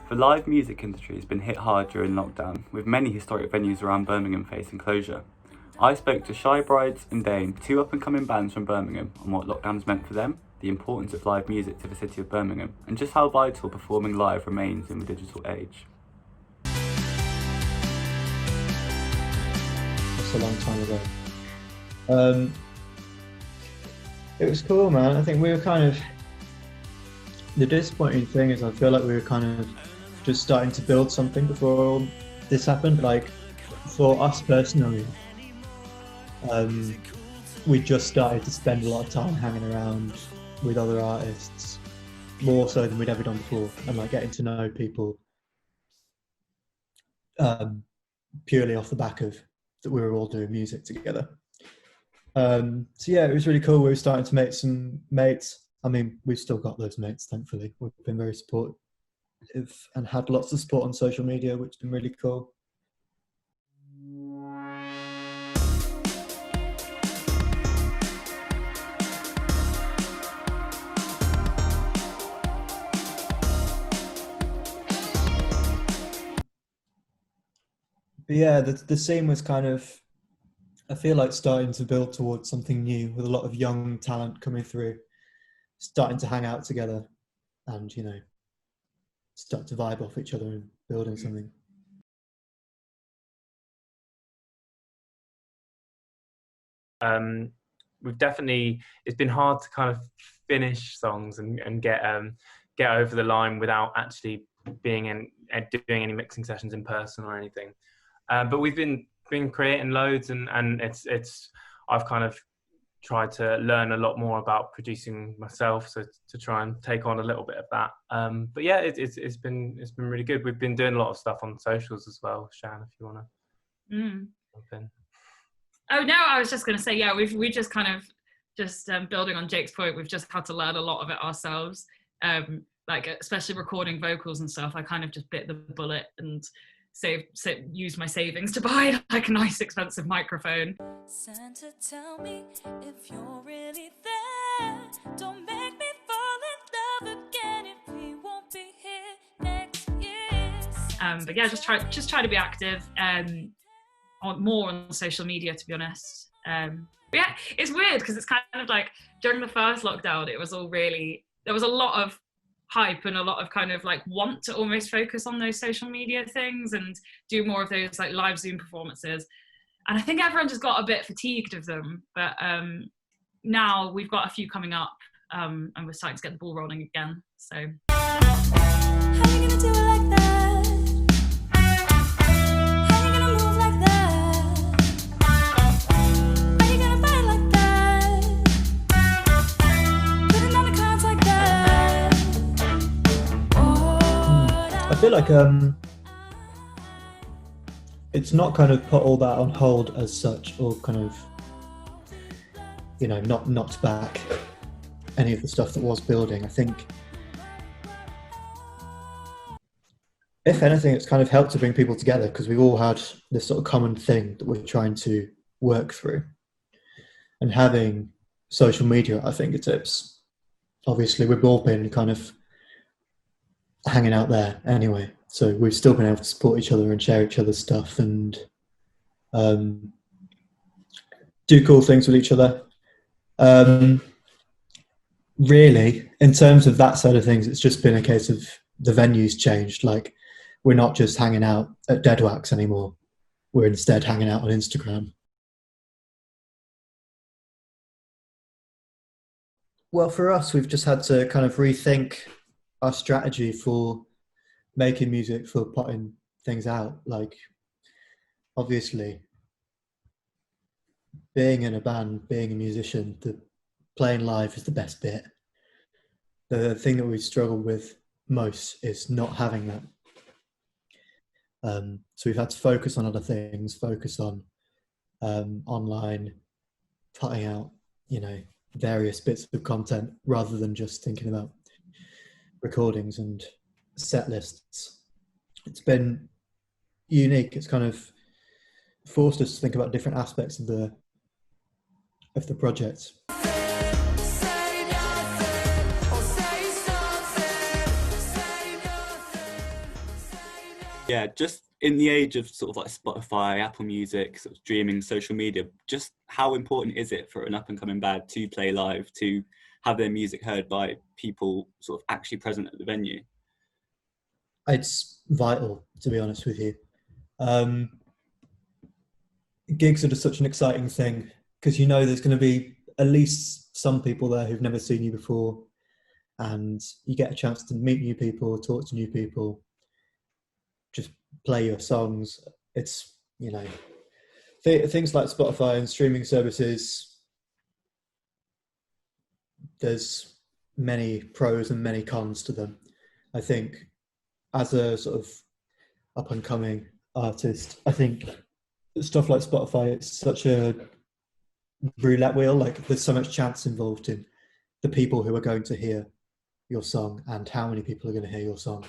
The live music industry has been hit hard during lockdown, with many historic venues around Birmingham facing closure. I spoke to Shai Brides and Dame, two up-and-coming bands from Birmingham, on what lockdown has meant for them, the importance of live music to the city of Birmingham, and just how vital performing live remains in the digital age. That's a long time ago. It was cool, man. I think we were kind of... The disappointing thing is I feel like we were kind of just starting to build something before all this happened. Like, for us personally, we just started to spend a lot of time hanging around with other artists, more so than we'd ever done before, and like getting to know people purely off the back of that we were all doing music together. So yeah, it was really cool. We were starting to make some mates. I mean, we've still got those mates, thankfully. We've been very supportive and had lots of support on social media, which has been really cool. But yeah, the scene was kind of, I feel like, starting to build towards something new, with a lot of young talent coming through, starting to hang out together and, you know, start to vibe off each other and building something. We've definitely, it's been hard to kind of finish songs and get over the line without actually being doing any mixing sessions in person or anything. But we've been creating loads, and it's I've kind of tried to learn a lot more about producing myself, so to try and take on a little bit of that. But yeah, it's been really good. We've been doing a lot of stuff on socials as well. Shan, if you want to jump in. Oh no, I was just going to say, yeah, we just kind of building on Jake's point, we've just had to learn a lot of it ourselves. Like especially recording vocals and stuff, I kind of just bit the bullet and use my savings to buy like a nice expensive microphone. Santa, tell me if you're really there. Don't make me fall in love again if we won't be here next year. But yeah, just try to be active more on social media, to be honest. But yeah, it's weird because it's kind of like during the first lockdown, it was all really, there was a lot of hype and a lot of kind of like want to almost focus on those social media things and do more of those like live Zoom performances. And I think everyone just got a bit fatigued of them. But now we've got a few coming up and we're starting to get the ball rolling again. So. How you gonna do it like that? How you gonna move like that? Are you gonna fight like that? Putting on the cards like that? I feel like it's not kind of put all that on hold as such, or kind of, you know, not knocked back any of the stuff that was building. I think, if anything, it's kind of helped to bring people together because we've all had this sort of common thing that we're trying to work through. And having social media at our fingertips, obviously we've all been kind of hanging out there anyway. So we've still been able to support each other and share each other's stuff and do cool things with each other. Really, in terms of that side of things, it's just been a case of the venue's changed. Like, we're not just hanging out at Dead Wax anymore. We're instead hanging out on Instagram. Well, for us, we've just had to kind of rethink our strategy for making music, for putting things out. Like, obviously, being in a band, being a musician, playing live is the best bit. The thing that we struggle with most is not having that. So we've had to focus on other things, focus on online, putting out, you know, various bits of content rather than just thinking about recordings and set lists. It's been unique. It's kind of forced us to think about different aspects of the project. Yeah, just in the age of sort of like Spotify, Apple Music, sort of streaming, social media, just how important is it for an up and coming band to play live, to have their music heard by people sort of actually present at the venue? It's vital, to be honest with you. Gigs are just such an exciting thing because you know there's going to be at least some people there who've never seen you before, and you get a chance to meet new people, talk to new people, just play your songs. It's, you know, things like Spotify and streaming services, there's many pros and many cons to them. I think as a sort of up and coming artist, I think stuff like Spotify, it's such a roulette wheel. Like there's so much chance involved in the people who are going to hear your song and how many people are going to hear your song.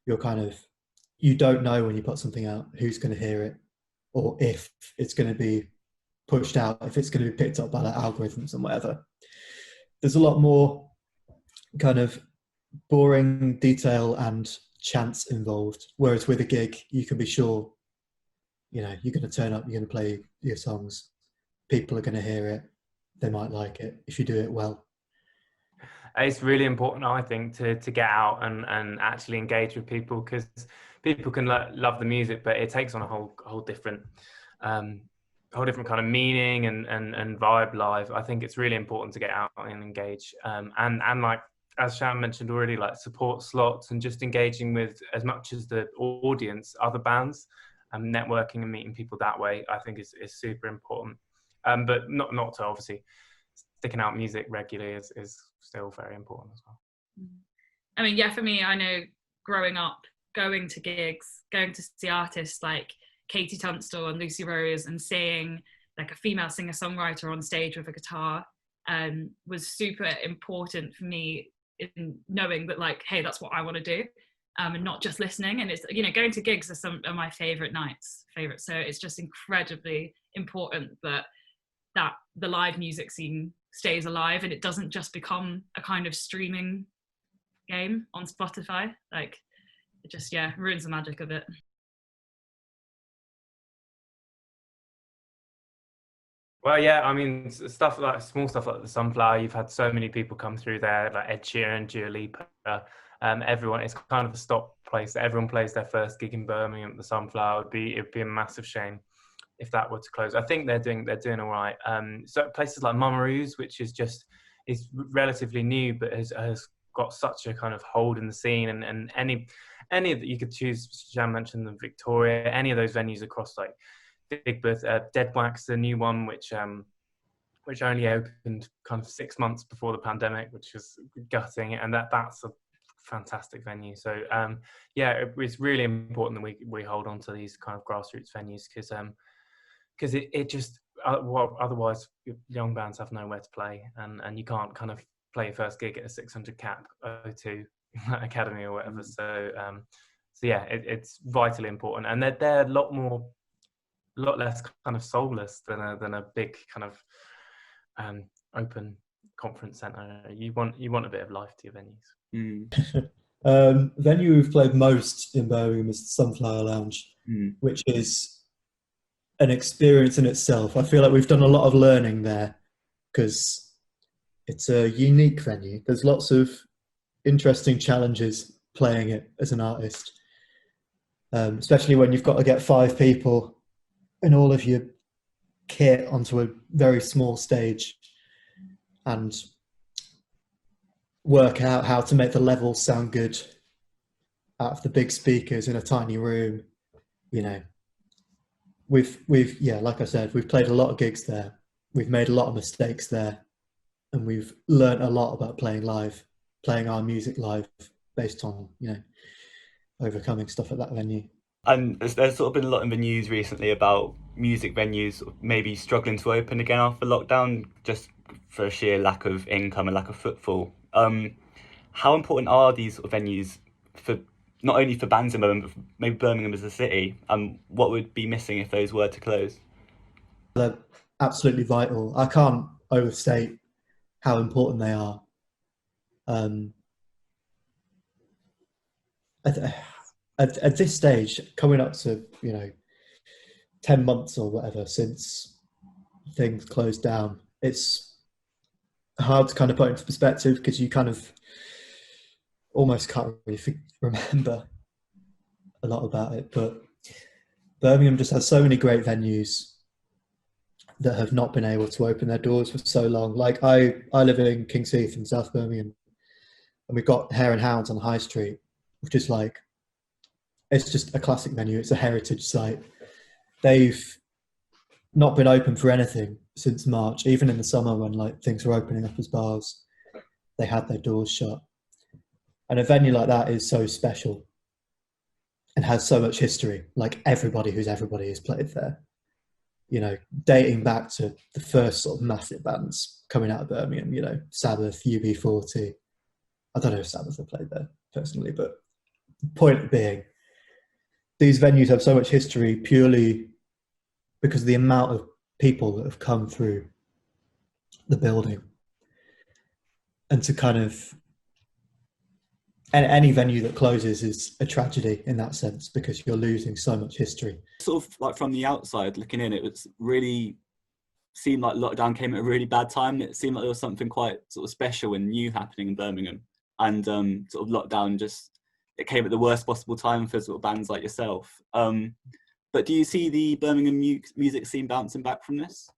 You don't know when you put something out who's going to hear it, or if it's going to be pushed out, if it's going to be picked up by the algorithms and whatever. There's a lot more kind of boring detail and chance involved. Whereas with a gig, you can be sure, you know, you're going to turn up, you're going to play your songs, people are going to hear it, they might like it if you do it well. It's really important, I think, to get out and actually engage with people, because people can love the music, but it takes on a whole different kind of meaning and vibe live. I think it's really important to get out and engage, and like as Shan mentioned already, like support slots and just engaging with as much as the audience, other bands, and networking and meeting people that way, I think is super important. But not to obviously sticking out music regularly is still very important as well. I mean, yeah, for me, I know growing up, going to gigs, going to see artists like Katie Tunstall and Lucy Rose, and seeing like a female singer-songwriter on stage with a guitar was super important for me in knowing that, like, hey, that's what I want to do, and not just listening. And it's, you know, going to gigs are some of my favorite. So it's just incredibly important that the live music scene stays alive and it doesn't just become a kind of streaming game on Spotify. Like, it just, yeah, ruins the magic of it. Well, yeah, I mean, stuff like small stuff like the Sunflower. You've had so many people come through there, like Ed Sheeran, Dua Lipa. Everyone, it's kind of a stop place. Everyone plays their first gig in Birmingham at the Sunflower. It'd be a massive shame if that were to close. I think they're doing all right. So places like Mamaroos, which is relatively new, but has got such a kind of hold in the scene, and any that you could choose. Jan mentioned the Victoria, any of those venues across like Big Booth, Dead Wax, the new one, which only opened kind of 6 months before the pandemic, which was gutting, and that's a fantastic venue. So yeah, it's really important that we hold on to these kind of grassroots venues, because it just otherwise young bands have nowhere to play, and you can't kind of play your first gig at a 600 cap O2 Academy or whatever. So yeah, it's vitally important, and they're a lot less kind of soulless than a big kind of open conference center. You want a bit of life to your venues. Venue we've played most in Birmingham is the Sunflower Lounge, which is an experience in itself. I feel like we've done a lot of learning there because it's a unique venue. There's lots of interesting challenges playing it as an artist, especially when you've got to get 5 people and all of your kit onto a very small stage and work out how to make the levels sound good out of the big speakers in a tiny room. You know, we've yeah, like I said, we've played a lot of gigs there. We've made a lot of mistakes there, and we've learned a lot about playing our music live, based on, you know, overcoming stuff at that venue. And there's sort of been a lot in the news recently about music venues maybe struggling to open again after lockdown, just for sheer lack of income and lack of footfall. How important are these sort of venues for not only for bands in Birmingham, but maybe Birmingham as a city? What would be missing if those were to close? They're absolutely vital. I can't overstate how important they are. I at this stage, coming up to 10 months or whatever since things closed down, it's hard to kind of put into perspective because you kind of almost can't really remember a lot about it. But Birmingham just has so many great venues that have not been able to open their doors for so long. Like I live in King's Heath in South Birmingham, and we've got Hare and Hounds on High Street, which is like, it's just a classic venue. It's a heritage site. They've not been open for anything since March. Even in the summer when like things were opening up as bars, they had their doors shut. And a venue like that is so special and has so much history. Like everybody has played there. Dating back to the first sort of massive bands coming out of Birmingham, Sabbath, UB40. I don't know if Sabbath have played there personally, but the point being, these venues have so much history purely because of the amount of people that have come through the building. And to kind of, and any venue that closes is a tragedy in that sense because you're losing so much history. Sort of like from the outside looking in, it was really seemed like lockdown came at a really bad time. It seemed like there was something quite sort of special and new happening in Birmingham, and sort of lockdown it came at the worst possible time for sort of bands like yourself. But do you see the Birmingham music scene bouncing back from this?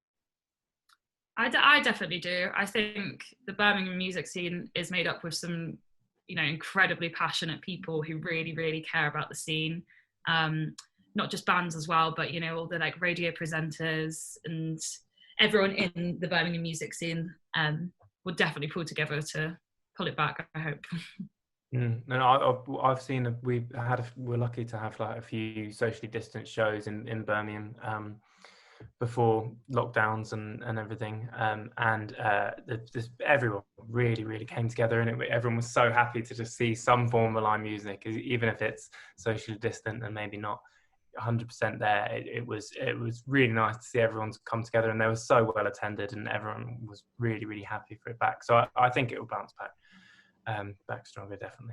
I definitely do. I think the Birmingham music scene is made up with some, incredibly passionate people who really, really care about the scene. Not just bands as well, but, all the like radio presenters and everyone in the Birmingham music scene will definitely pull together to pull it back, I hope. And I've seen we're lucky to have like a few socially distanced shows in Birmingham before lockdowns and everything, everyone really came together, and everyone was so happy to just see some form of live music, even if it's socially distant and maybe not 100% there. It was really nice to see everyone's come together, and they were so well attended, and everyone was really happy for it back. So I think it will bounce back stronger, definitely.